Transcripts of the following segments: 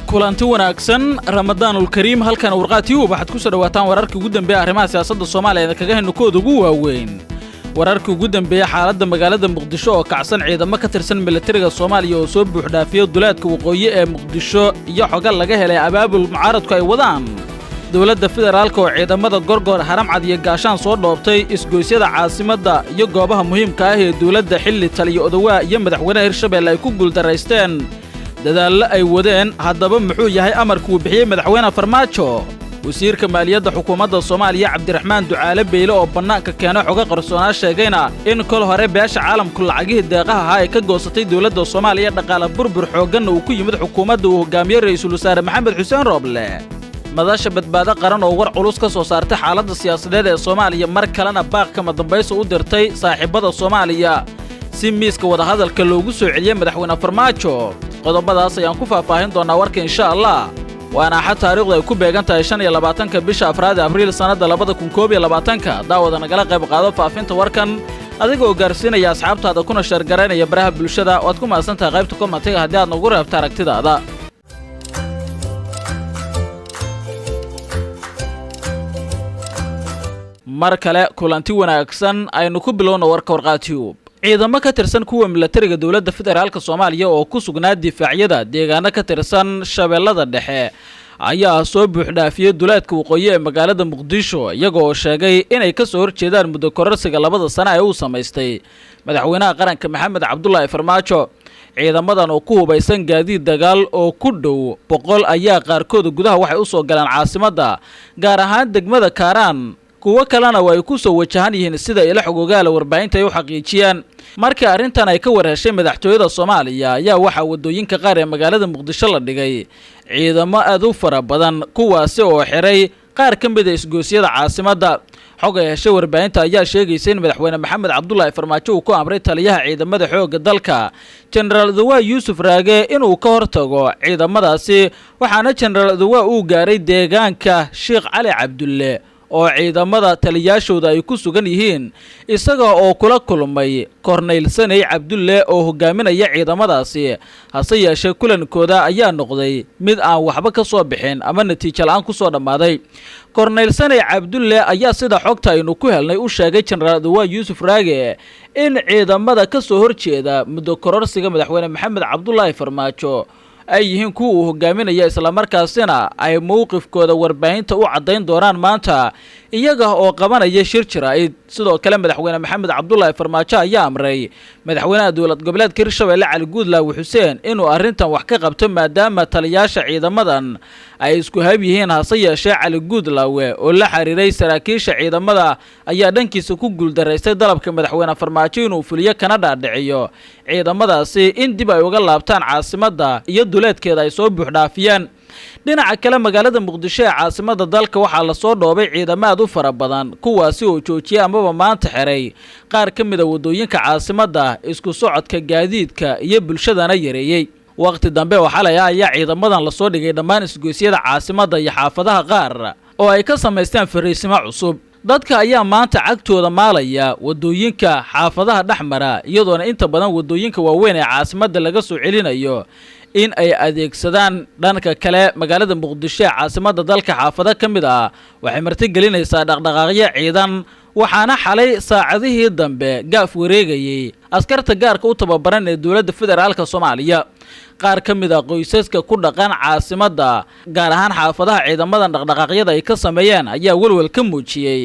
kulanti wanaagsan Ramadaanul Kariim halkan warqaati waxaad ku soo dhawaataan wararkii ugu dambeeyay arrimaha siyaasadda Soomaaliya kaga henukooda ugu waaweyn wararkii ugu dambeeyay xaaladda magaalada Muqdisho oo kacsan ciidamo ka tirsan militariga Soomaaliya oo soo buux dhaafiyay duleedka waqooyi ee Muqdisho iyo xogal laga helay abaabul mucaaradku ay wadaan dawladda federaalka oo ciidamada gorgor haram cad iyo gaashaan soo dhoobtay isgoysyada caasimadda iyo goobaha muhiimka ah ee dawladda xilli taliyo odawaa iyo madaxweynaha Hirshabelle ay ku guuldareysteen dadaal ay wadeen haddaba muxuu yahay amarku uu bixiyay madaxweynaha Farmaajo wasiirka maaliyadda xukuumadda Soomaaliya Cabdiraxmaan Ducaale Beyle oo bannaanka keenay xoga qarsoonaa sheegayna in kol hore beesha caalamku lacagihii deeqaha ay ka goosatay dawladda Soomaaliya dhaqaale burbur xoogan uu ku yimid xukuumadda uu hogaamiyay ra'iisul wasaare Maxamed Xuseen Roble madasha badbaado qaran oo war culus ka soo saartay xaaladda siyaasadeed ee Soomaaliya mar kalena baaq kama dambayso u dirtay saaxiibada Soomaaliya si miiska wada hadalka loogu soo celiyay madaxweynaha Farmaajo qodobadaas ayaan ku faahfaahin doonaa warka insha Allah waana xad taariikhdu ay ku beegan tahay 25 bisha Abriil sanada 2021 daawada nagala qayb qaado faafinta warkan adigoo gaarsiinaya asxaabtaada kuna share gareynaya baraha bulshada oo aad ku maasantahay qaybta commentiga haddii aad nagu reebto aragtidaada mar kale kulanti wanaagsan aynu ku bilowno warka warqaatiyo ciidamo ka tirsan kuwa militariga dawladda federaalka Soomaaliya oo ku sugnaa difaacyada deegaano ka tirsan Shabeellada Dhexe ayaa soo buux dhaafiyay duleedka waqooyi ee magaalada Muqdisho iyagoo sheegay inay ka soo horjeedaan muddo kororsiga 2 sano ee uu sameystay madaxweynaha qaranka Maxamed Cabdullaahi Farmaajo ciidamadan oo ku hubaysan gaadiid dagaal oo ku dhow 100 ayaa qaarkood gudaha waxay u soo galaan caasimadda gaar ahaan degmada Kaaraan kuwa kalena way ku soo wajahan yihiin sida ila xogogaala warbaahinta ay u xaqiijiyaan markii arrintan ay ka warheshay madaxtooyada Soomaaliya ayaa waxa wadooyinka qaar ee magaalada Muqdisho la dhigay ciidamo aad u fara badan kuwaasi oo xiray qaar ka mid ah isgoosyada caasimadda xoga heshay warbaahinta ayaa sheegaysa in madaxweyne Maxamed Cabdullaahi Farmaajo uu ku amray taliyaha ciidamada xoogga dalka General Dawaa Yuusuf Raage inuu ka hortago ciidamadaasi waxaana General Dawaa uu gaaray deegaanka Sheekh Cali Cabdulle oo ciidamada taliyaashooda ay ku sugan yihiin isaga oo kula kulmay Corneyl Sanay Cabdulle oo hogaaminaya ciidamadaasi hase yeeshee kulankooda ayaa noqday mid aan waxba ka soo bixin ama natiijo la'aan ku soo dhamaaday Corneyl Sanay Cabdulle ayaa sida xogta aynu ku helnay u sheegay General Dawaa Yuusuf Raage in ciidamada ka soo horjeeda muddo kororsiga madaxweyne Maxamed Cabdullaahi Farmaajo ay yihiin kuwa uu hogaaminaya isla markaasina ay mowqifkooda warbaahinta u cadeyn doonaan maanta iyaga oo qabanaya shir jiraa'id sidoo kale madaxweyne Maxamed Cabdullaahi Farmaajo ayaa amray madaxweynaha dawlad goboleedka Hirshabelle Cali Guudlaawe Xuseen inuu arrintan wax ka qabto maadaama taliyaasha ciidamadan ay isku hab yihiin hase yeeshee Cali Guudlaawe oo la xiriiray saraakiisha ciidamada ayaa dhankiisa ku guuldareystay dalabka madaxweyne Farmaajo inuu fuliyo kana dhaadhiciyo ciidamadaasi in dib ay uga laabtaan caasimadda iyo duleedkeeda ay soo buux dhaafiyaan dhinaca kale magaalada Muqdisho ee caasimadda dalka waxaa la soo dhoobay ciidamo aad u fara badan kuwaasi oo joojiyay amaba maanta xiray qaar ka mid ah wadooyinka caasimadda isku socodka gaadiidka iyo bulshadana yareeyay waqti dambe oo xalay ayaa ciidamadan la soo dhigay dhammaan isgoysyada caasimadda iyo xaafadaha qaar oo ay ka sameysteen fariisimo cusub dadka ayaa maanta cagtooda maalaya wadooyinka xaafadaha dhaxmara iyadoona inta badan wadooyinka waaweyn ee caasimadda laga soo celinayo in ay adeegsadaan dhanka kale magaalada Muqdisho ee caasimadda dalka xaafado ka mid ah waxay martigelinaysaa dhaqdhaqaaqyo ciidan waxaana xalay saacadihii dambe gaaf wareegayay askarta gaarka u tababaran ee dawladda federaalka Soomaaliya qaar ka mid ah qoysaska ku dhaqan caasimadda gaar ahaan xaafadaha ciidamadan dhaqdhaqaaqyada ay ka sameeyeen ayaa walwal ka muujiyay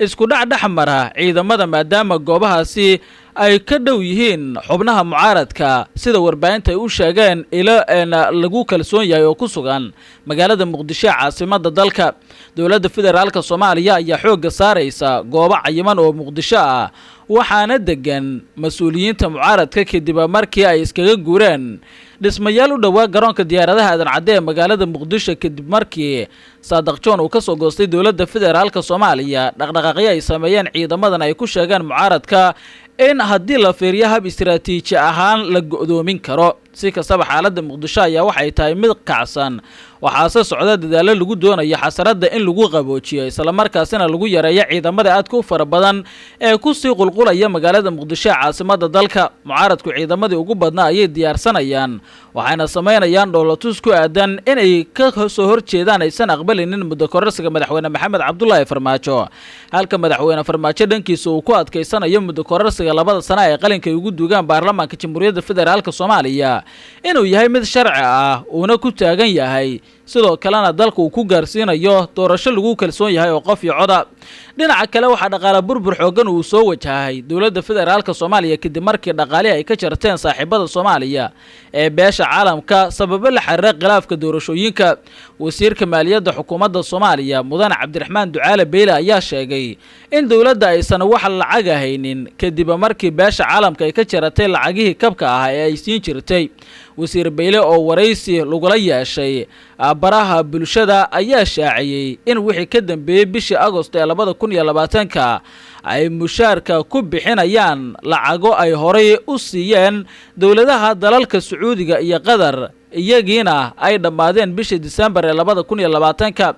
isku dhaxmara ciidamada maadaama goobahaasi ay ka dhow yihiin xubnaha mucaaradka sida warbaahinta ay u sheegeen ila lagu kalsoon yahay oo ku sugan magaalada Muqdisho caasimadda dalka dawladda federaalka Soomaaliya ayaa xoogga saaraysa goobo cayiman oo Muqdisho ah waxaana degan mas'uuliyiinta mucaaradka kadib markii ay iskaga guureen dhismayaal u dhawaa garoonka diyaaradaha aadan cadde ee magaalada Muqdisho kadib markii Saadaq John uu ka soo goostay dawladda federaalka Soomaaliya dhaqdhaqaaqyo ay sameeyeen ciidamadan ay ku sheegeen mucaaradka in haddii la fiiriyo hab istiraatiiji ahaan la go'doomin karo si kastaba xaaladda muqdisho ayaa waxay tahay mid kacsan waxaase socda dadaalo lagu doonayo xasarada in lagu qaboojiyo isla markaasina lagu yareeyo ciidamada aadka u fara badan ee ku sii qulqulaya magaalada muqdisho ee caasimada dalka mucaaradku ciidamadii ugu badnaa ayay diyaarsanayaan waxayna sameynayaan dhoolatus ku aadan inay ka soo horjeedaan aysan aqbalinin muddo kororsiga madaxweyne maxamed cabdullaahi farmaajo halka madaxweyne farmaajo dhankiisa uu ku adkaysanayo muddo kororsiga 2 sano ee qalinka ugu duugaan baarlamaanka jamhuuriyadda federaalka Soomaaliya inuu yahay mid sharci ah uuna ku taagan yahay sidoo kalena dalka uu ku gaarsiinayo doorasho lagu kalsoon yahay oo qof iyo coda dhinaca kale waxa dhaqaale burbur xoogan uu soo wajahay dawladda federaalka Soomaaliya kadib markii dhaqaale ay ka jarteen saaxiibada Soomaaliya ee beesha caalamka sabab la xiriir khilaafka doorashooyinka wasiirka maaliyadda xukuumadda Soomaaliya Mudane Cabdiraxmaan Ducaale Beyle ayaa sheegay in dawladda aysan wax lacag haynin kadib markii beesha caalamka ay ka jaratay lacagihii kabka ah ee ay siin jirtay wasiir Beyle oo waraysi lagula yeeshay baraha bulshada ayaa shaaciyay in wixii ka dambeeyay bishii Agosto ee 2020 ay mushaarka ku bixinayaan lacago ay horay u siiyeen dawladaha dalalka Sacuudiga iyo Qatar iyagiina ay dhamaadeen bishii December ee 2020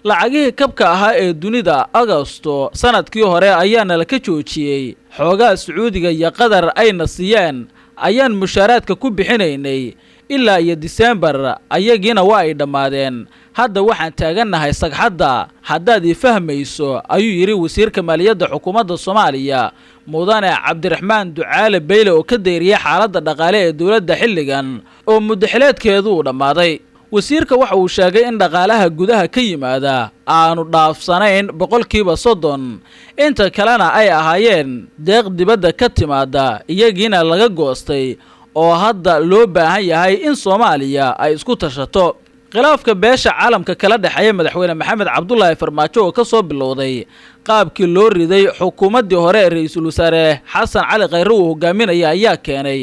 lacagihii kabka ahaa ee dunida Agosto sanadkii hore ayaana la ka joojiyay xoogaa Sacuudiga iyo Qatar ayna siiyeen ayaan mushaaraadka ku bixinaynay ilaa iyo December ayagiina waa ay dhamaadeen hadda waxaan taaganahay sagxadda haddaad i fahmayso ayuu yiri wasiirka maaliyadda xukuumadda Soomaaliya Mudane Cabdiraxmaan Ducaale Beyle oo ka deeriyay xaaladda dhaqaale ee dawladda xilligan oo muddaxileedkeedu u dhamaaday wasiirka waxa uu sheegay in dhaqaalaha gudaha ka yimaada aanu dhaafsanayn 30% inta kalena ay ahaayeen deeq dibadda ka timaada iyagiina laga goostay oo hadda loo baahan yahay in Soomaaliya ay isku tashato khilaafka beesha caalamka kala dhaxeeya madaxweyne maxamed cabdullaahi farmaajo oo ka soo bilowday qaabkii loo riday xukuumaddii hore ee ra'iisul wasaare xasan cali khayre uu hogaaminaya ayaa keenay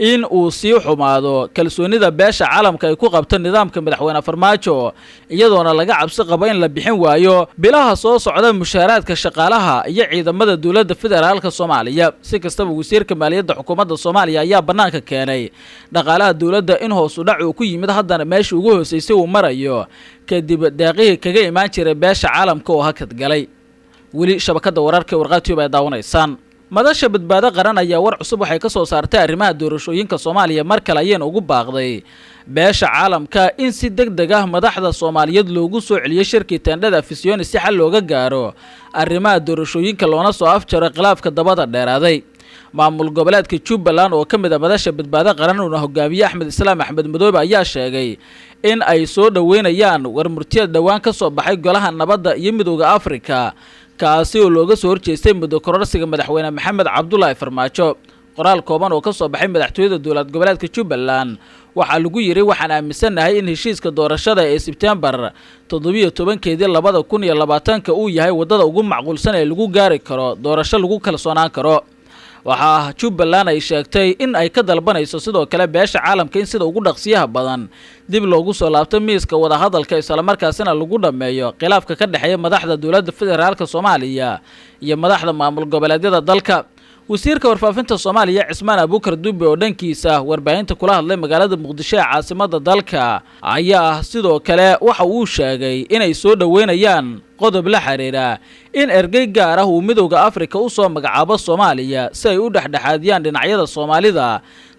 in uu sii xumaado kalsoonida beesha caalamka ay ku qabto nidaamka madaxweyne farmaajo iyadoona laga cabsi qabo in la bixin waayo bilaha soo socda mushaaraadka shaqaalaha iyo ciidamada dawladda federaalka Soomaaliya si kastaba wasiirka maaliyadda xukuumadda Soomaaliya ayaa banaanka keenay dhaqaalaha dawladda in hoos u dhac uu ku yimid haddana meesha ugu hooseysay uu marayo kadib deeqihii kaga imaan jiray beesha caalamka oo hakad galay weli shabakada wararka warqaadtiiba ay daawanaysaan madasha badbaado qaran ayaa war cusub waxay ka soo saartay arrimaha doorashooyinka Soomaaliya mar kale ayeen ugu baaqday beesha caalamka in si degdeg ah madaxda Soomaaliyeed loogu soo celiyo shirkii teendhada Afisyooni si xal looga gaaro arrimaha doorashooyinka loona soo afjaro khilaafka dabada dheeraaday maamul goboleedka Jubbaland oo kamid ah madasha badbaado qaran oo hogaamiye Axmed Islaam Axmed Madoobe ayaa sheegay in ay soo dhaweynayaan war murtiyada dhawaan ka soo baxay golaha nabadda iyo midowga Afrika kaasi oo looga soo horjeestay muddo kororsiga madaxweyne maxamed cabdullaahi farmaajo qoraal kooban oo ka soo baxay madaxtooyada dawlad goboleedka Jubbaland waxa lagu yiri waxaan aaminsanahay in heshiiska doorashada ee September 17keedii 2020 uu yahay wadada ugu macquulsan ee lagu gaari karo doorasho lagu kalsoonaan karo waxa Jubbaland ay sheegtay in ay ka dalbanayso sidoo kale beesha caalamka in sida ugu dhaqsiyaha badan dib loogu soo laabto miiska wada hadalka isla markaasina lagu dhameeyo khilaafka ka dhaxeeya madaxda dawladda federaalka Soomaaliya iyo madaxda maamul goboleedyada dalka wasiirka warfaafinta Soomaaliya Cismaan Abuukar Dube oo dhankiisa warbaahinta kula hadlay magaalada Muqdisho ee caasimada dalka ayaa sidoo kale waxa uu sheegay inay soo dhaweynayaan qodob la xiriira in ergey gaar ah uu midowga Afrika u soo magacaabo Soomaaliya si ay u dhaxdhaxaadiyaan dhinacyada Soomaalida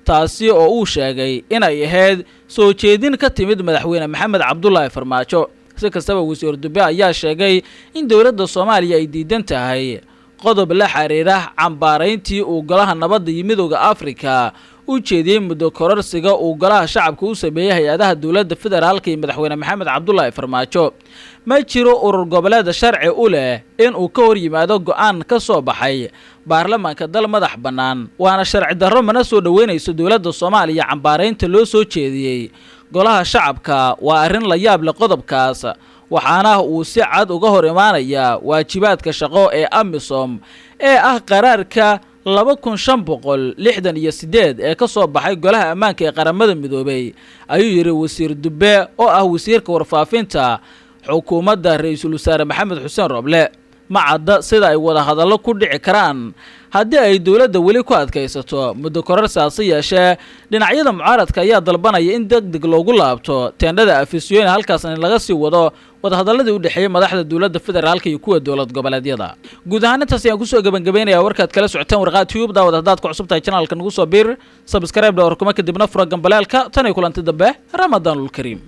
taasi oo uu sheegay inay ahayd soo jeedin ka timid madaxweyne maxamed cabdullaahi farmaajo si kastaba wasiir Dube ayaa sheegay in dawladda Soomaaliya ay diidan tahay qodob la xiriira cambaarayntii uu golaha nabadda iyo midowga Afrika u jeediyay muddo kororsiga uu golaha shacabka u sameeyay hay'adaha dawladda federaalka iyo madaxweyne maxamed cabdullaahi farmaajo ma jiro urur goboleed sharci u leh in uu ka hor yimaado go'aan ka soo baxay baarlamaanka dal madax bannaan waana sharci darro mana soo dhaweynayso dawladda Soomaaliya cambaaraynta loo soo jeediyay golaha shacabka waa arrin la yaab leh qodobkaas waxaana uu si cad uga hor imaanaya waajibaadka shaqo ee AMISOM ee ah qaraarka 2568 ee ka soo baxay golaha ammaanka ee qaramada midoobay ayuu yiri wasiir Dube oo ah wasiirka warfaafinta xukuumadda ra'iisul wasaare Maxamed Xuseen Roble ma cadda sida ay wada hadallo ku dhici karaan haddii ay dowladda weli ku adkaysato muddo kororsaasi yeeshee dhinacyada mucaaradka ayaa dalbanaya in degdeg loogu laabto teendhada afisyooni halkaasna laga sii wado wadahadaladii u dhexeeyay madaxda dowladda federaalka iyo kuwa dowlad goboleedyada guud ahaan intaas ayaan kusoo gabagabaynayaa warkaad kala socoteen warqaa tube daawad haddaad ku cusub tahay channelka nagu soo biir subscribe dhawr kuma kadibna fura gambaleelka tan iyo kulanti dambe ramadaanul kariim